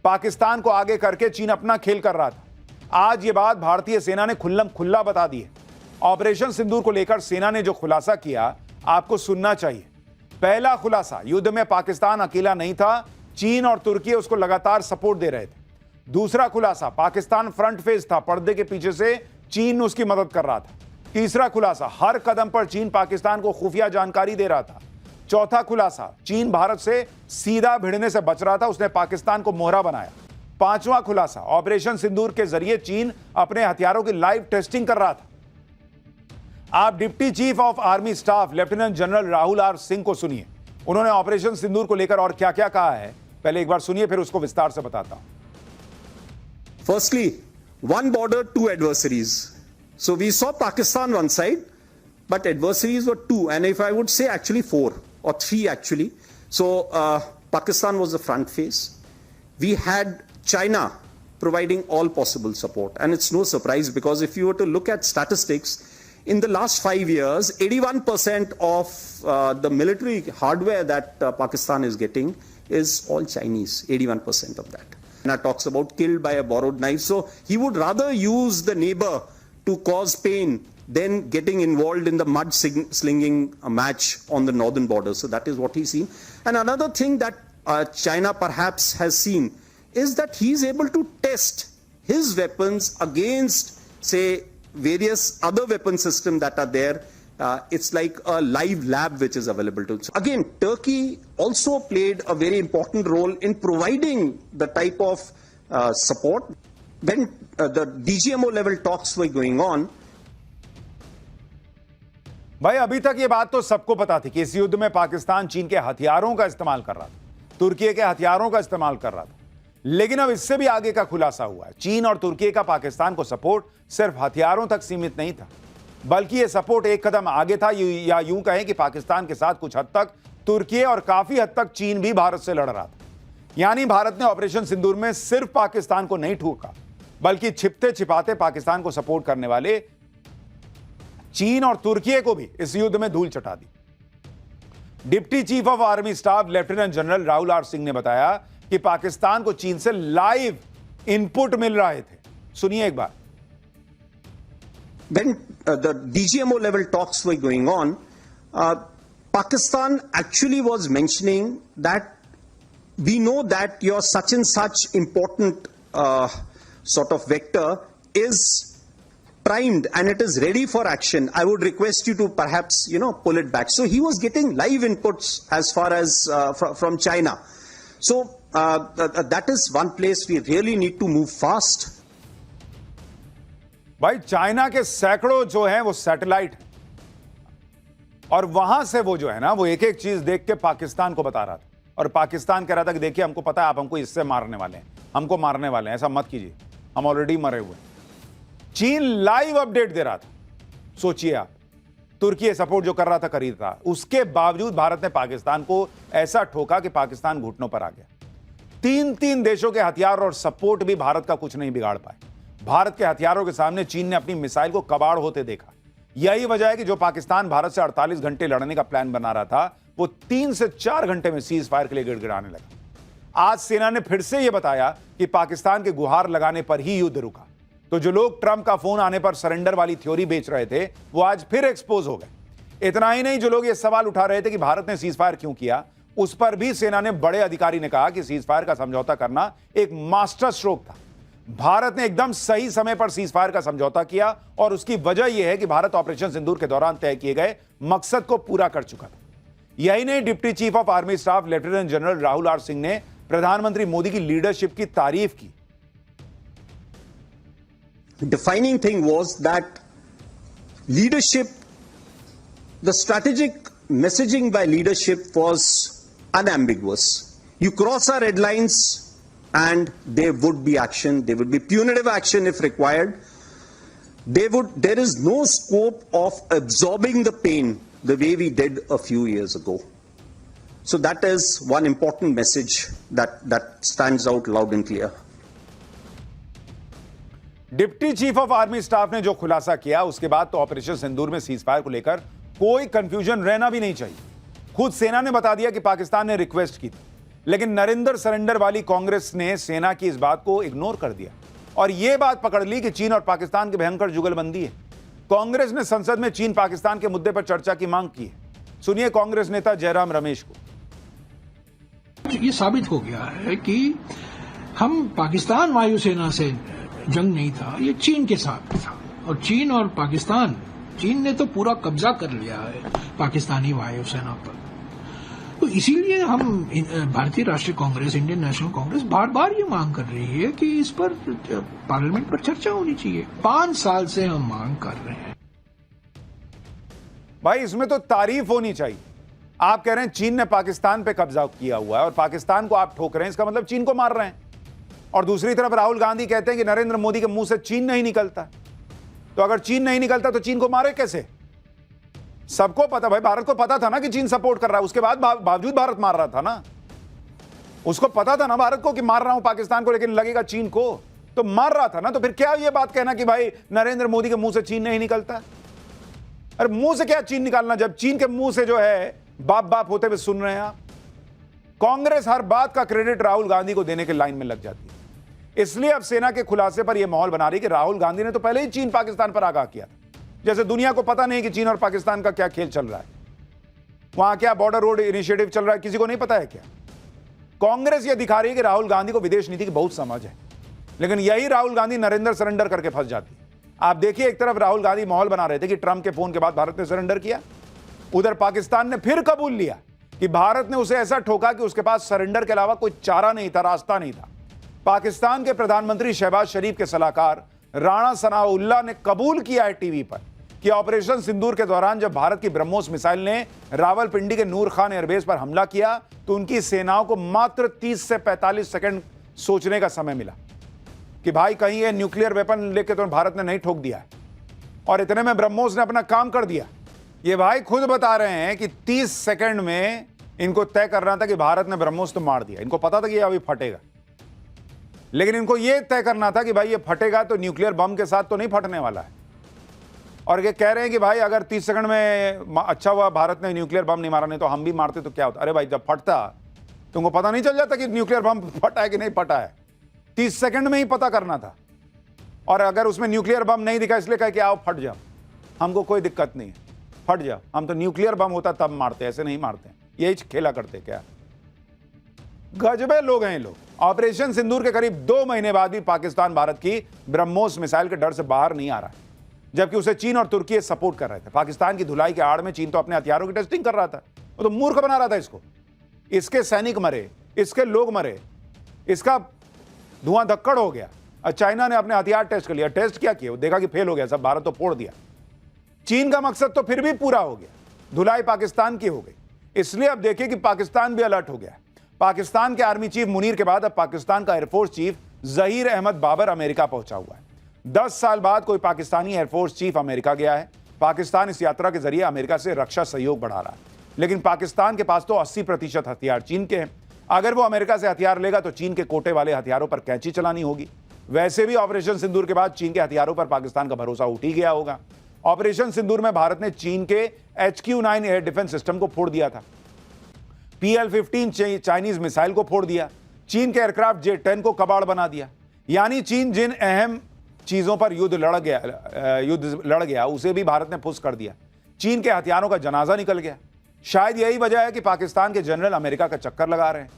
पाकिस्तान को आगे करके चीन अपना खेल कर रहा था। आज यह बात भारतीय सेना ने खुल्लम खुल्ला बता दी है। ऑपरेशन सिंदूर को लेकर सेना ने जो खुलासा किया, आपको सुनना चाहिए। पहला खुलासा, युद्ध में पाकिस्तान अकेला नहीं था, चीन और तुर्की उसको लगातार सपोर्ट दे रहे थे। दूसरा खुलासा, पाकिस्तान फ्रंट फेस था, पर्दे के पीछे से चीन उसकी मदद कर रहा था। तीसरा खुलासा, हर कदम पर चीन पाकिस्तान को खुफिया जानकारी दे रहा था। चौथा खुलासा, चीन भारत से सीधा भिड़ने से बच रहा था, उसने पाकिस्तान को मोहरा बनाया। पांचवा खुलासा, ऑपरेशन सिंदूर के जरिए चीन अपने हथियारों की लाइव टेस्टिंग कर रहा था। आप deputy chief of army staff lieutenant general Rahul R Singh को सुनिए, उन्होंने ऑपरेशन सिंदूर को लेकर और क्या क्या कहा है। पहले एक बार सुनिए, फिर उसको विस्तार से बताता हूं। Firstly, one border, two adversaries. So we saw Pakistan one side, but adversaries were two, and if I would say actually four or three actually. So Pakistan was the front face. We had China providing all possible support, and it's no surprise because if you were to look at statistics, in the last 5 years, 81% of the military hardware that Pakistan is getting is all Chinese, 81% of that. And talks about killed by a borrowed knife. So he would rather use the neighbor to cause pain than getting involved in the mud slinging match on the northern border. So that is what he's seen. And another thing that China perhaps has seen is that he's able to test his weapons against, say, various other weapon systems that are there. It's like a live lab which is available to. So again, Turkey also played a very important role in providing the type of support. When the DGMO level talks were going on. भाई अभी तक ये बात तो सबको पता थी कि इस युद्ध में पाकिस्तान चीन के हथियारों का इस्तेमाल कर रहा था, तुर्की के हथियारों का इस्तेमाल कर रहा था। लेकिन अब इससे भी आगे का खुलासा हुआ है। चीन और तुर्की का पाकिस्तान को सपोर्ट सिर्फ हथियारों तक सीमित नहीं था, बल्कि यह सपोर्ट एक कदम आगे था, या यूं कहें कि पाकिस्तान के साथ कुछ हद तक तुर्की और काफी हद तक चीन भी भारत से लड़ रहा था। यानी भारत ने ऑपरेशन सिंदूर में सिर्फ पाकिस्तान को नहीं ठोका, बल्कि छिपते छिपाते पाकिस्तान को सपोर्ट करने वाले चीन और तुर्की को भी इस युद्ध में धूल चटा दी। Deputy chief of army staff lieutenant general Rahul R Singh ने बताया कि पाकिस्तान को चीन से लाइव इनपुट मिल रहे थे। सुनिए एक बार। When the DGMO level talks were going on, Pakistan actually was mentioning that we know that your such and such important sort of vector is primed and it is ready for action. I would request you to perhaps, pull it back. So he was getting live inputs as far as from China. So that is one place we really need to move fast. भाई China के सैकड़ों जो हैं वो satellite हैं, और वहां से वो जो है ना, वो एक एक चीज देख के पाकिस्तान को बता रहा था, और पाकिस्तान कह रहा था कि देखिए हमको पता है आप हमको इससे मारने वाले हैं, हमको मारने वाले हैं, ऐसा मत कीजिए, हम ऑलरेडी मरे हुए हैं। चीन लाइव अपडेट दे रहा था। सोचिए आप, तुर्की सपोर्ट जो कर रहा था कर ही था, उसके बावजूद भारत ने पाकिस्तान को ऐसा ठोका कि पाकिस्तान घुटनों पर आ गया। तीन देशों के हथियार और सपोर्ट भी भारत का कुछ नहीं बिगाड़ पाए। भारत के हथियारों के सामने चीन ने अपनी मिसाइल को कबाड़ होते देखा। यही वजह है कि जो पाकिस्तान भारत से 48 घंटे लड़ने का प्लान बना रहा था, वो 3 से 4 घंटे में सीज फायर के लिए गिड़गिड़ाने लगा। आज सेना ने फिर से यह बताया कि पाकिस्तान के गुहार लगाने पर ही युद्ध रुका। तो जो लोग ट्रंप का फोन आने पर सरेंडर वाली थ्योरी बेच रहे थे, वो आज फिर एक्सपोज हो गए। इतना ही नहीं, जो लोग ये सवाल उठा रहे थे कि भारत ने सीज फायर क्यों किया, उस पर भी सेना ने बड़े अधिकारी ने कहा कि सीज फायर का समझौता करना एक मास्टर स्ट्रोक था। भारत ने एकदम सही समय पर सीज फायर का समझौता किया, और उसकी वजह यह है कि भारत ऑपरेशन सिंदूर के दौरान तय किए गए मकसद को पूरा कर चुका था। यही नहीं, deputy chief of army staff lieutenant general Rahul R Singh ने प्रधानमंत्री मोदी की लीडरशिप की तारीफ की। Defining thing was that leadership, the strategic messaging by leadership was unambiguous. You cross our red lines and there would be action, there would be punitive action if required. There is no scope of absorbing the pain the way we did a few years ago. So that is one important message that stands out loud and clear. Deputy chief of army staff ने जो खुलासा किया, उसके बाद तो operation सिंदूर में cease fire को लेकर कोई कंफ्यूजन रहना भी नहीं चाहिए। खुद सेना ने बता दिया कि पाकिस्तान ने रिक्वेस्ट की थी, लेकिन नरेंद्र सरेंडर वाली कांग्रेस ने सेना की इस बात को इग्नोर कर दिया और यह बात पकड़ ली कि चीन और पाकिस्तान की भयंकर जुगलबंदी है। कांग्रेस ने संसद में चीन पाकिस्तान के मुद्दे पर चर्चा की मांग की है। सुनिए कांग्रेस नेता जयराम रमेश को। ये साबित हो गया है कि हम पाकिस्तान वायुसेना से जंग नहीं था, ये चीन के साथ था। और चीन और पाकिस्तान, चीन ने तो पूरा कब्जा कर लिया है पाकिस्तानी वायुसेना पर। तो इसीलिए हम भारतीय राष्ट्रीय कांग्रेस, इंडियन नेशनल कांग्रेस बार बार ये मांग कर रही है कि इस पर पार्लियामेंट पर चर्चा होनी चाहिए। 5 साल से हम मांग कर रहे हैं। भाई इसमें तो तारीफ होनी चाहिए। आप कह रहे हैं चीन ने पाकिस्तान पे कब्जा किया हुआ है और पाकिस्तान को आप ठोक रहे हैं, इसका मतलब चीन को मार रहे हैं। और दूसरी तरफ राहुल गांधी कहते हैं कि नरेंद्र मोदी के मुंह से चीन नहीं निकलता। तो अगर चीन नहीं निकलता तो चीन को मारे कैसे? सबको पता, भाई भारत को पता था ना कि चीन सपोर्ट कर रहा है, उसके बावजूद भारत मार रहा था ना। उसको पता था ना भारत को कि मार रहा हूं पाकिस्तान को, लेकिन लगेगा चीन को, तो मार रहा था ना। तो फिर क्या ये बात कहना कि भाई नरेंद्र मोदी के मुंह से चीन नहीं निकलता? अरे मुंह से क्या चीन निकालना, जब चीन के मुंह से जो है बाप बाप होते हुए सुन रहे हैं आप। कांग्रेस हर बात का क्रेडिट राहुल गांधी को देने के लाइन में लग जाती है। इसलिए अब सेना के खुलासे पर यह माहौल बना रही कि राहुल गांधी ने तो पहले ही चीन पाकिस्तान पर आगाह किया था, जैसे दुनिया को पता नहीं कि चीन और पाकिस्तान का क्या खेल चल रहा है, वहां क्या बॉर्डर रोड इनिशिएटिव चल रहा है, किसी को नहीं पता है क्या? कांग्रेस यह दिखा रही है कि राहुल गांधी को विदेश नीति की बहुत समझ है, लेकिन यही राहुल गांधी नरेंद्र सरेंडर करके फंस जाती है। आप देखिए, एक तरफ राहुल गांधी माहौल बना रहे थे कि ट्रंप के फोन के बाद भारत ने सरेंडर किया, उधर पाकिस्तान ने फिर कबूल लिया कि भारत ने उसे ऐसा ठोका कि उसके पास सरेंडर के अलावा कोई चारा नहीं था, रास्ता नहीं था। पाकिस्तान के प्रधानमंत्री शहबाज शरीफ के सलाहकार राणा सनाउल्लाह ने कबूल किया है टीवी पर कि ऑपरेशन सिंदूर के दौरान जब भारत की ब्रह्मोस मिसाइल ने रावलपिंडी के नूर खान एयरबेस पर हमला किया तो उनकी सेनाओं को मात्र 30 से 45 सेकंड सोचने का समय मिला कि भाई कहीं ये न्यूक्लियर वेपन लेके तो भारत ने नहीं ठोक दिया है। और इतने में ब्रह्मोस ने अपना काम कर दिया। ये भाई खुद बता रहे हैं कि 30 सेकंड में इनको तय करना था कि भारत ने ब्रह्मोस तो मार दिया। इनको पता था कि ये अभी फटेगा, लेकिन इनको यह तय करना था कि भाई ये फटेगा तो न्यूक्लियर बम के साथ तो नहीं फटने वाला है। और ये कह रहे हैं कि भाई अगर 30 सेकंड में अच्छा हुआ भारत ने न्यूक्लियर बम नहीं मारा, नहीं तो हम भी मारते तो क्या होता। अरे भाई जब फटता तुमको पता नहीं चल जाता कि न्यूक्लियर बम फटा है कि नहीं फटा है? 30 सेकंड में ही पता करना था। और अगर उसमें न्यूक्लियर बम नहीं दिखा इसलिए कहा कि आओ फट जाओ, हमको कोई दिक्कत नहीं है, फट जाओ, हम तो न्यूक्लियर बम होता तब मारते, ऐसे नहीं मारते। यही खेला करते क्या? गजबे लोग हैं लोग। ऑपरेशन सिंदूर के करीब 2 महीने बाद भी पाकिस्तान भारत की ब्रह्मोस मिसाइल के डर से बाहर नहीं आ रहा है, जबकि उसे चीन और तुर्की सपोर्ट कर रहे थे। पाकिस्तान की धुलाई के आड़ में चीन तो अपने हथियारों की टेस्टिंग कर रहा था, वो तो मूर्ख बना रहा था इसको। इसके सैनिक मरे, इसके लोग मरे, इसका धुआं धक्कड़ हो गया। और चाइना ने अपने हथियार टेस्ट कर लिया। टेस्ट क्या किया? देखा कि फेल हो गया सब, भारत तो फोड़ दिया। चीन का मकसद तो फिर भी पूरा हो गया, धुलाई पाकिस्तान की हो गई। इसलिए अब देखिए कि पाकिस्तान भी अलर्ट हो गया। पाकिस्तान के आर्मी चीफ मुनीर के बाद अब पाकिस्तान का air force chief Zaheer Ahmed Babar America पहुंचा हुआ है। 10 साल बाद कोई पाकिस्तानी एयरफोर्स चीफ अमेरिका गया है। पाकिस्तान इस यात्रा के जरिए अमेरिका से रक्षा सहयोग बढ़ा रहा है, लेकिन पाकिस्तान के पास तो 80% हथियार चीन के हैं। अगर वो अमेरिका से हथियार लेगा तो चीन के कोटे वाले हथियारों पर कैंची चलानी होगी। वैसे भी ऑपरेशन सिंदूर के बाद चीन के हथियारों पर पाकिस्तान का भरोसा उठ ही गया होगा। ऑपरेशन सिंदूर में भारत ने चीन के HQ-9 एयर डिफेंस सिस्टम को फोड़ दिया था, PL-15 चाइनीज मिसाइल को फोड़ दिया, चीन के एयरक्राफ्ट J-10 को कबाड़ बना दिया। यानी चीन जिन अहम चीजों पर युद्ध लड़ गया उसे भी भारत ने फुस कर दिया। चीन के हथियारों का जनाजा निकल गया। शायद यही वजह है कि पाकिस्तान के जनरल अमेरिका का चक्कर लगा रहे हैं।